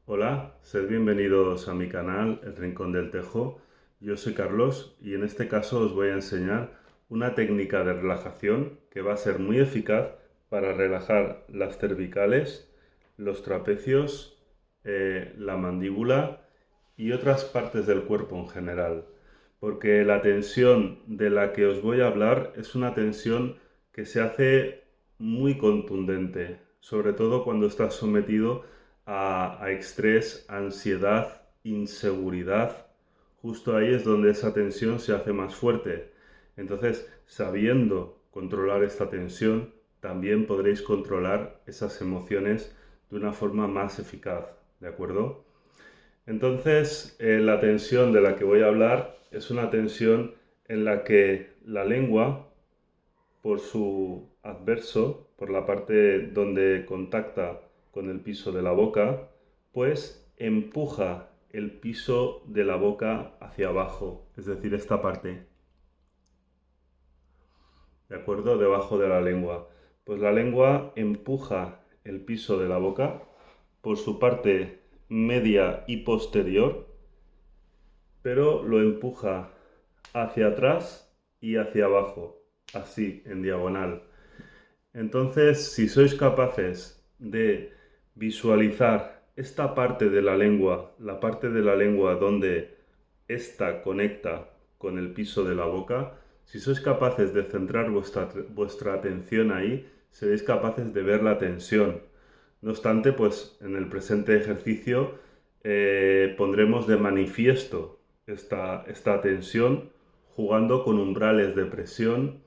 Hola, sed bienvenidos a mi canal El Rincón del Tejo. Yo soy Carlos y en este caso os voy a enseñar una técnica de relajación que va a ser muy eficaz para relajar las cervicales, los trapecios, la mandíbula y otras partes del cuerpo en general. Porque la tensión de la que os voy a hablar es una tensión que se hace muy contundente, sobre todo cuando estás sometido a estrés, ansiedad, inseguridad. Justo ahí es donde esa tensión se hace más fuerte. Entonces, sabiendo controlar esta tensión, también podréis controlar esas emociones de una forma más eficaz, ¿de acuerdo? Entonces, la tensión de la que voy a hablar es una tensión en la que la lengua, por su adverso, por la parte donde contacta con el piso de la boca, pues empuja el piso de la boca hacia abajo, es decir, esta parte, ¿de acuerdo? Debajo de la lengua. Pues la lengua empuja el piso de la boca por su parte media y posterior, pero lo empuja hacia atrás y hacia abajo, así, en diagonal. Entonces, si sois capaces de visualizar esta parte de la lengua, la parte de la lengua donde esta conecta con el piso de la boca, si sois capaces de centrar vuestra atención ahí, seréis capaces de ver la tensión. No obstante, pues en el presente ejercicio pondremos de manifiesto esta tensión jugando con umbrales de presión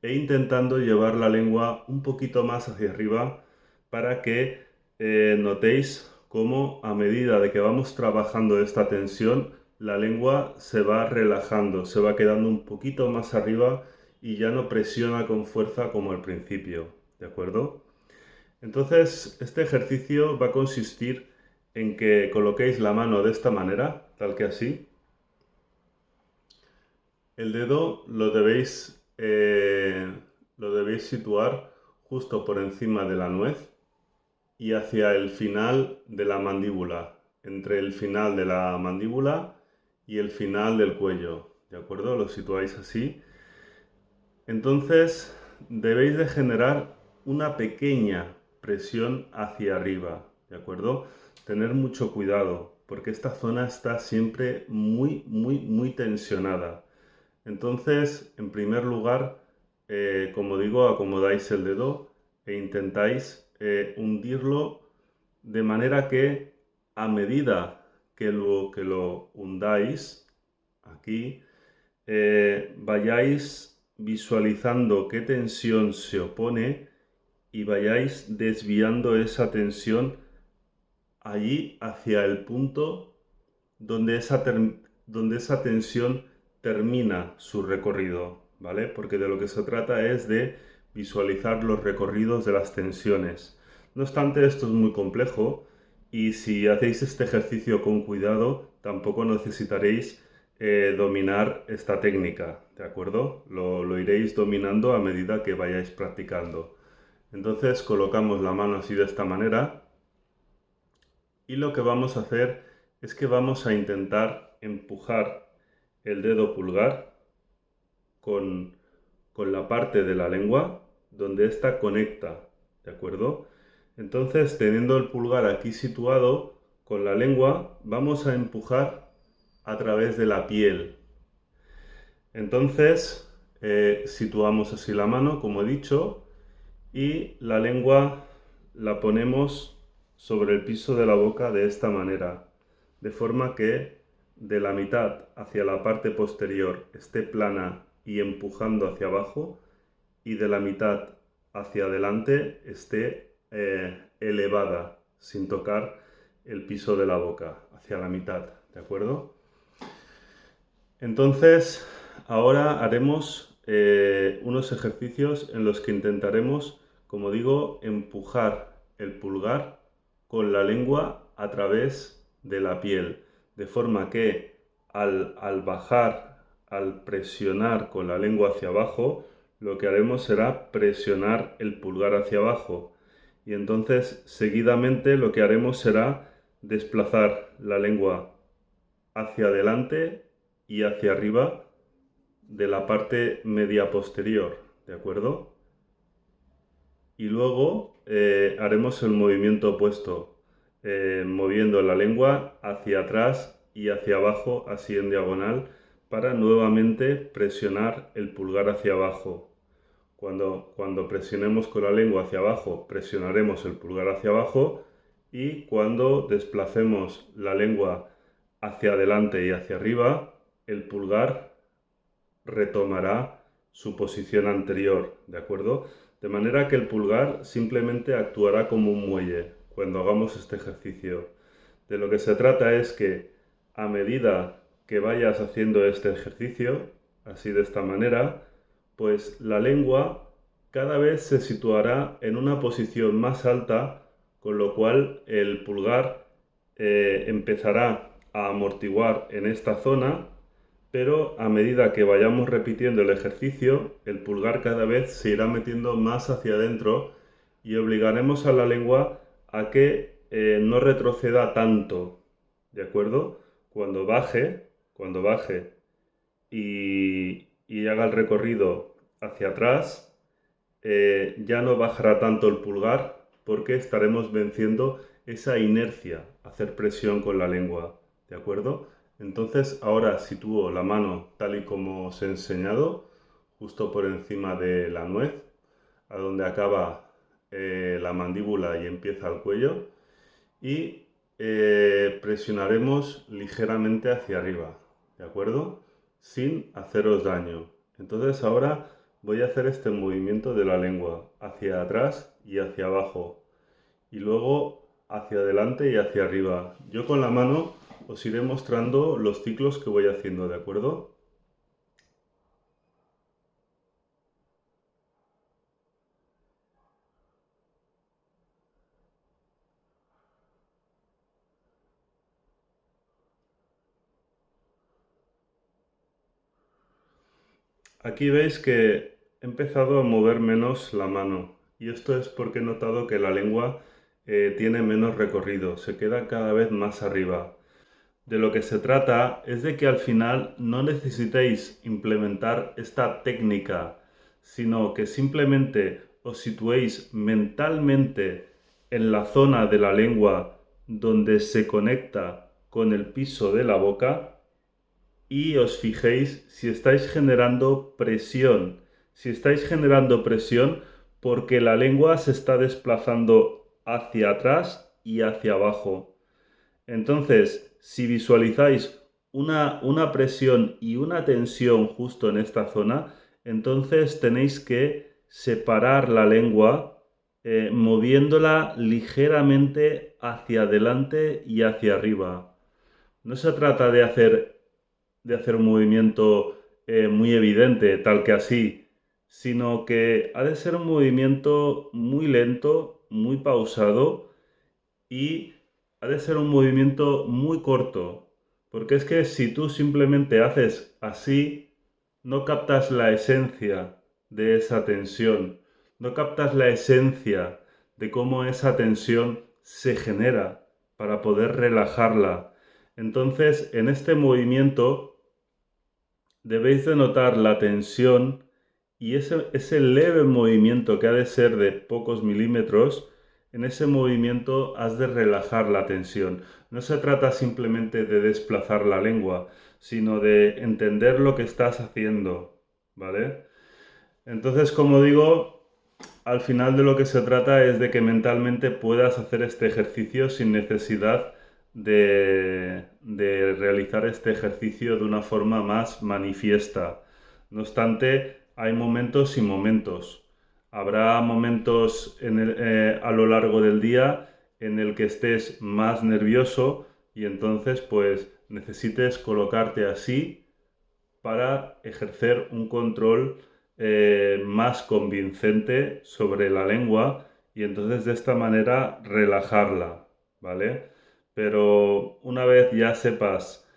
e intentando llevar la lengua un poquito más hacia arriba para que notéis cómo a medida de que vamos trabajando esta tensión, la lengua se va relajando, se va quedando un poquito más arriba y ya no presiona con fuerza como al principio, ¿de acuerdo? Entonces, este ejercicio va a consistir en que coloquéis la mano de esta manera, tal que así. El dedo lo debéis situar justo por encima de la nuez y hacia el final de la mandíbula, entre el final de la mandíbula y el final del cuello, ¿de acuerdo? Lo situáis así. Entonces debéis de generar una pequeña presión hacia arriba, ¿de acuerdo? Tener mucho cuidado porque esta zona está siempre muy tensionada. Entonces, en primer lugar, como digo, acomodáis el dedo e intentáis hundirlo de manera que a medida que lo hundáis aquí, vayáis visualizando qué tensión se opone y vayáis desviando esa tensión allí hacia el punto donde esa tensión termina su recorrido, ¿vale? Porque de lo que se trata es de visualizar los recorridos de las tensiones. No obstante, esto es muy complejo y si hacéis este ejercicio con cuidado, tampoco necesitaréis dominar esta técnica, ¿de acuerdo? Lo iréis dominando a medida que vayáis practicando. Entonces colocamos la mano así de esta manera y lo que vamos a hacer es que vamos a intentar empujar el dedo pulgar con, con la parte de la lengua donde ésta conecta, ¿de acuerdo? Entonces, teniendo el pulgar aquí situado, con la lengua vamos a empujar a través de la piel. Entonces, situamos así la mano, como he dicho, y la lengua la ponemos sobre el piso de la boca de esta manera, de forma que de la mitad hacia la parte posterior esté plana y empujando hacia abajo y de la mitad hacia adelante esté elevada sin tocar el piso de la boca, hacia la mitad, ¿de acuerdo? Entonces, ahora haremos unos ejercicios en los que intentaremos, como digo, empujar el pulgar con la lengua a través de la piel, de forma que al bajar, al presionar con la lengua hacia abajo, lo que haremos será presionar el pulgar hacia abajo. Y entonces, seguidamente, lo que haremos será desplazar la lengua hacia adelante y hacia arriba de la parte media posterior, ¿de acuerdo? Y luego haremos el movimiento opuesto, moviendo la lengua hacia atrás y hacia abajo, así en diagonal, para nuevamente presionar el pulgar hacia abajo. Cuando presionemos con la lengua hacia abajo, presionaremos el pulgar hacia abajo, y cuando desplacemos la lengua hacia adelante y hacia arriba, el pulgar retomará su posición anterior, ¿de acuerdo? De manera que el pulgar simplemente actuará como un muelle cuando hagamos este ejercicio. De lo que se trata es que a medida que vayas haciendo este ejercicio, así de esta manera, pues la lengua cada vez se situará en una posición más alta, con lo cual el pulgar empezará a amortiguar en esta zona, pero a medida que vayamos repitiendo el ejercicio, el pulgar cada vez se irá metiendo más hacia adentro y obligaremos a la lengua a que no retroceda tanto, ¿de acuerdo? Cuando baje y haga el recorrido hacia atrás, ya no bajará tanto el pulgar porque estaremos venciendo esa inercia, hacer presión con la lengua, ¿de acuerdo? Entonces ahora sitúo la mano tal y como os he enseñado, justo por encima de la nuez, a donde acaba la mandíbula y empieza el cuello, y presionaremos ligeramente hacia arriba, ¿de acuerdo? Sin haceros daño. Entonces ahora voy a hacer este movimiento de la lengua hacia atrás y hacia abajo, y luego hacia adelante y hacia arriba. Yo con la mano os iré mostrando los ciclos que voy haciendo, ¿de acuerdo? Aquí veis que he empezado a mover menos la mano, y esto es porque he notado que la lengua tiene menos recorrido, se queda cada vez más arriba. De lo que se trata es de que al final no necesitéis implementar esta técnica, sino que simplemente os situéis mentalmente en la zona de la lengua donde se conecta con el piso de la boca, y os fijéis si estáis generando presión. Si estáis generando presión porque la lengua se está desplazando hacia atrás y hacia abajo. Entonces, si visualizáis una presión y una tensión justo en esta zona, entonces tenéis que separar la lengua moviéndola ligeramente hacia adelante y hacia arriba. No se trata de hacer un movimiento muy evidente, tal que así, sino que ha de ser un movimiento muy lento, muy pausado, y ha de ser un movimiento muy corto, porque es que si tú simplemente haces así, no captas la esencia de esa tensión, no captas la esencia de cómo esa tensión se genera para poder relajarla. Entonces, en este movimiento debéis de notar la tensión, y ese leve movimiento que ha de ser de pocos milímetros. En ese movimiento has de relajar la tensión. No se trata simplemente de desplazar la lengua, sino de entender lo que estás haciendo, ¿vale? Entonces, como digo, al final de lo que se trata es de que mentalmente puedas hacer este ejercicio sin necesidad de realizar este ejercicio de una forma más manifiesta. No obstante, hay momentos y momentos. Habrá momentos a lo largo del día en el que estés más nervioso y entonces pues necesites colocarte así para ejercer un control más convincente sobre la lengua, y entonces de esta manera relajarla, ¿vale? Pero una vez ya sepas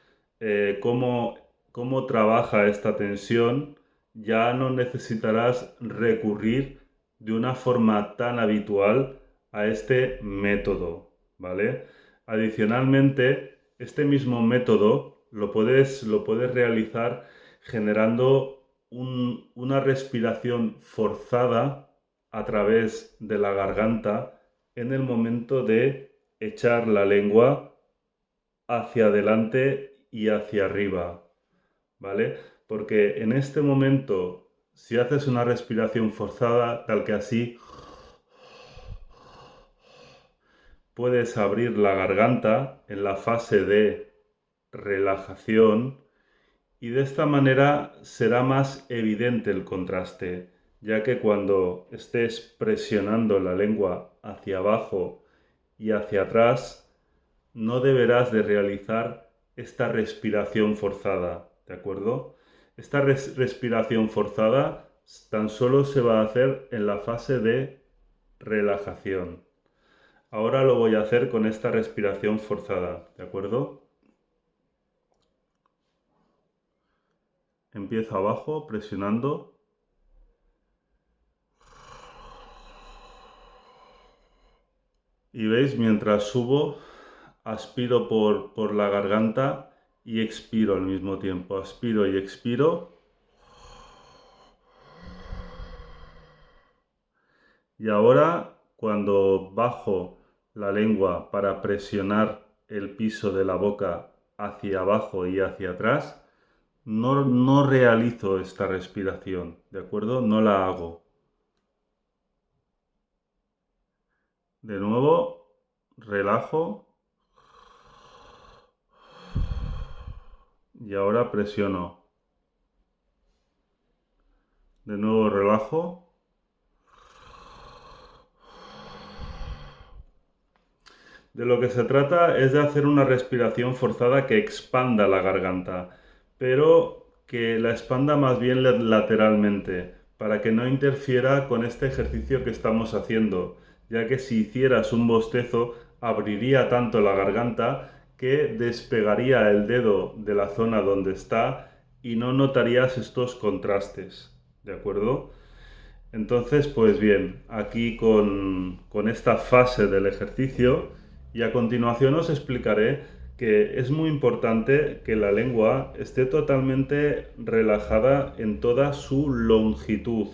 cómo trabaja esta tensión, ya no necesitarás recurrir de una forma tan habitual a este método, ¿vale? Adicionalmente, este mismo método lo puedes realizar generando una respiración forzada a través de la garganta en el momento de echar la lengua hacia adelante y hacia arriba, ¿vale? Porque en este momento, si haces una respiración forzada, tal que así, puedes abrir la garganta en la fase de relajación y de esta manera será más evidente el contraste, ya que cuando estés presionando la lengua hacia abajo y hacia atrás, no deberás de realizar esta respiración forzada, ¿de acuerdo? Esta respiración forzada tan solo se va a hacer en la fase de relajación. Ahora lo voy a hacer con esta respiración forzada, ¿de acuerdo? Empiezo abajo presionando. Y veis, mientras subo, aspiro por la garganta y expiro al mismo tiempo. Aspiro y expiro. Y ahora, cuando bajo la lengua para presionar el piso de la boca hacia abajo y hacia atrás, no realizo esta respiración, ¿de acuerdo? No la hago. De nuevo, relajo. Y ahora presiono. De nuevo relajo. De lo que se trata es de hacer una respiración forzada que expanda la garganta, pero que la expanda más bien lateralmente, para que no interfiera con este ejercicio que estamos haciendo, ya que si hicieras un bostezo abriría tanto la garganta que despegaría el dedo de la zona donde está y no notarías estos contrastes, ¿de acuerdo? Entonces, pues bien, aquí con esta fase del ejercicio y a continuación os explicaré que es muy importante que la lengua esté totalmente relajada en toda su longitud,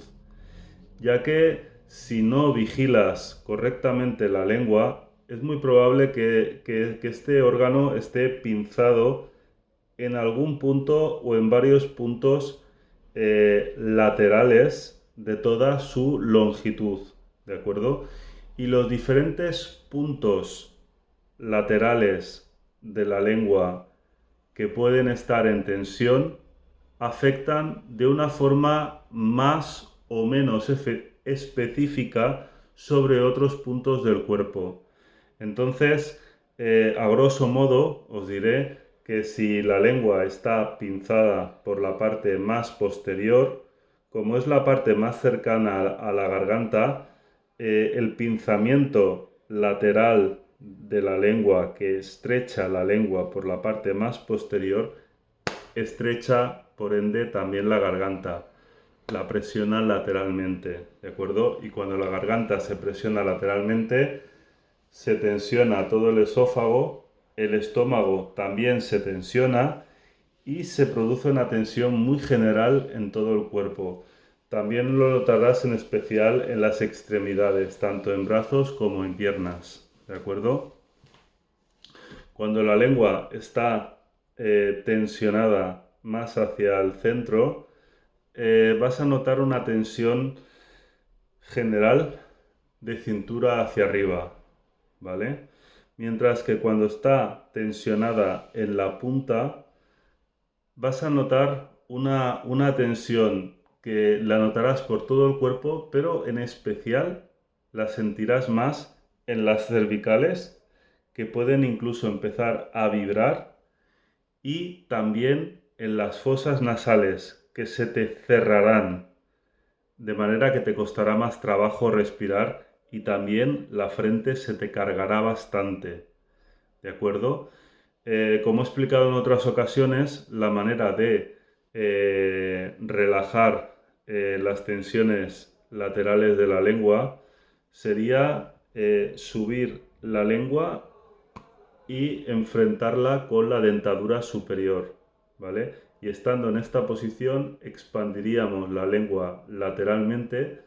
ya que si no vigilas correctamente la lengua, es muy probable que este órgano esté pinzado en algún punto o en varios puntos laterales de toda su longitud, ¿de acuerdo? Y los diferentes puntos laterales de la lengua que pueden estar en tensión afectan de una forma más o menos específica sobre otros puntos del cuerpo. Entonces, a grosso modo, os diré que si la lengua está pinzada por la parte más posterior, como es la parte más cercana a la garganta, el pinzamiento lateral de la lengua que estrecha la lengua por la parte más posterior, estrecha por ende también la garganta, la presiona lateralmente, ¿de acuerdo? Y cuando la garganta se presiona lateralmente, se tensiona todo el esófago, el estómago también se tensiona y se produce una tensión muy general en todo el cuerpo. También lo notarás en especial en las extremidades, tanto en brazos como en piernas, ¿de acuerdo? Cuando la lengua está tensionada más hacia el centro, vas a notar una tensión general de cintura hacia arriba, ¿vale? Mientras que cuando está tensionada en la punta, vas a notar una tensión que la notarás por todo el cuerpo, pero en especial la sentirás más en las cervicales, que pueden incluso empezar a vibrar, y también en las fosas nasales, que se te cerrarán, de manera que te costará más trabajo respirar y también la frente se te cargará bastante, ¿de acuerdo? Como he explicado en otras ocasiones, la manera de relajar las tensiones laterales de la lengua sería subir la lengua y enfrentarla con la dentadura superior, ¿vale? Y estando en esta posición expandiríamos la lengua lateralmente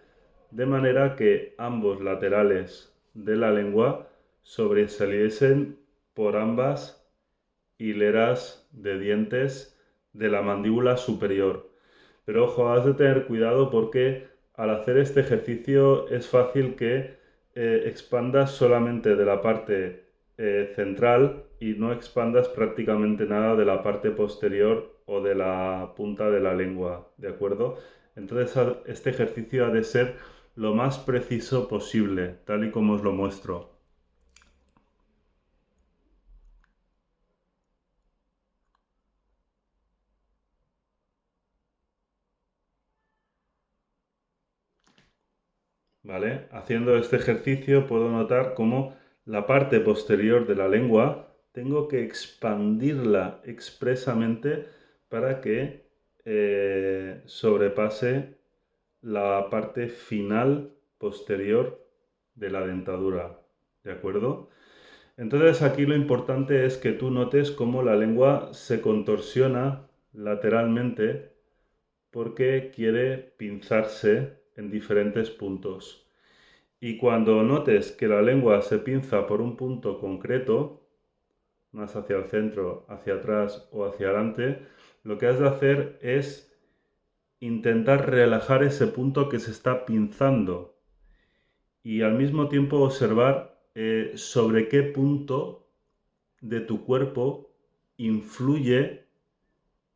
de manera que ambos laterales de la lengua sobresaliesen por ambas hileras de dientes de la mandíbula superior. Pero ojo, has de tener cuidado porque al hacer este ejercicio es fácil que expandas solamente de la parte central y no expandas prácticamente nada de la parte posterior o de la punta de la lengua, ¿de acuerdo? Entonces este ejercicio ha de ser lo más preciso posible, tal y como os lo muestro. ¿Vale? Haciendo este ejercicio puedo notar cómo la parte posterior de la lengua tengo que expandirla expresamente para que sobrepase la parte final posterior de la dentadura, ¿de acuerdo? Entonces aquí lo importante es que tú notes cómo la lengua se contorsiona lateralmente porque quiere pinzarse en diferentes puntos. Y cuando notes que la lengua se pinza por un punto concreto, más hacia el centro, hacia atrás o hacia adelante, lo que has de hacer es intentar relajar ese punto que se está pinzando y al mismo tiempo observar sobre qué punto de tu cuerpo influye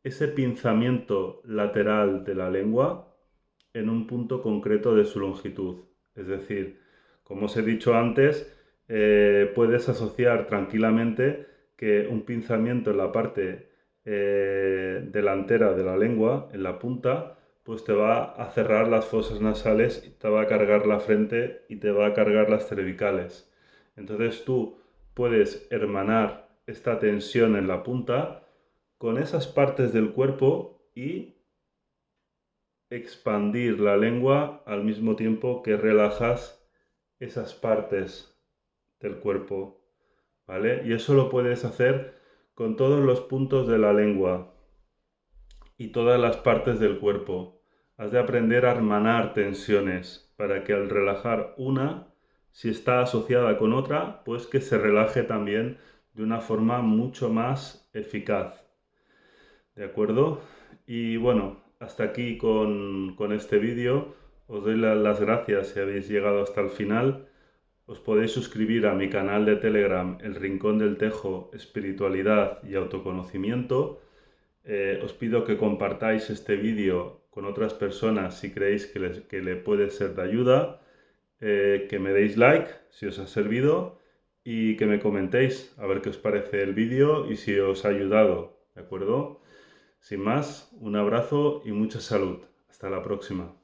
ese pinzamiento lateral de la lengua en un punto concreto de su longitud. Es decir, como os he dicho antes, puedes asociar tranquilamente que un pinzamiento en la parte delantera de la lengua, en la punta, pues te va a cerrar las fosas nasales, te va a cargar la frente y te va a cargar las cervicales. Entonces tú puedes hermanar esta tensión en la punta con esas partes del cuerpo y expandir la lengua al mismo tiempo que relajas esas partes del cuerpo, ¿vale? Y eso lo puedes hacer con todos los puntos de la lengua y todas las partes del cuerpo. Has de aprender a hermanar tensiones para que al relajar una, si está asociada con otra, pues que se relaje también de una forma mucho más eficaz. ¿De acuerdo? Y bueno, hasta aquí con este vídeo. Os doy las gracias si habéis llegado hasta el final. Os podéis suscribir a mi canal de Telegram, El Rincón del Tejo, Espiritualidad y Autoconocimiento. Os pido que compartáis este vídeo con otras personas si creéis que le puede ser de ayuda. Que me deis like si os ha servido y que me comentéis a ver qué os parece el vídeo y si os ha ayudado. ¿De acuerdo? Sin más, un abrazo y mucha salud. Hasta la próxima.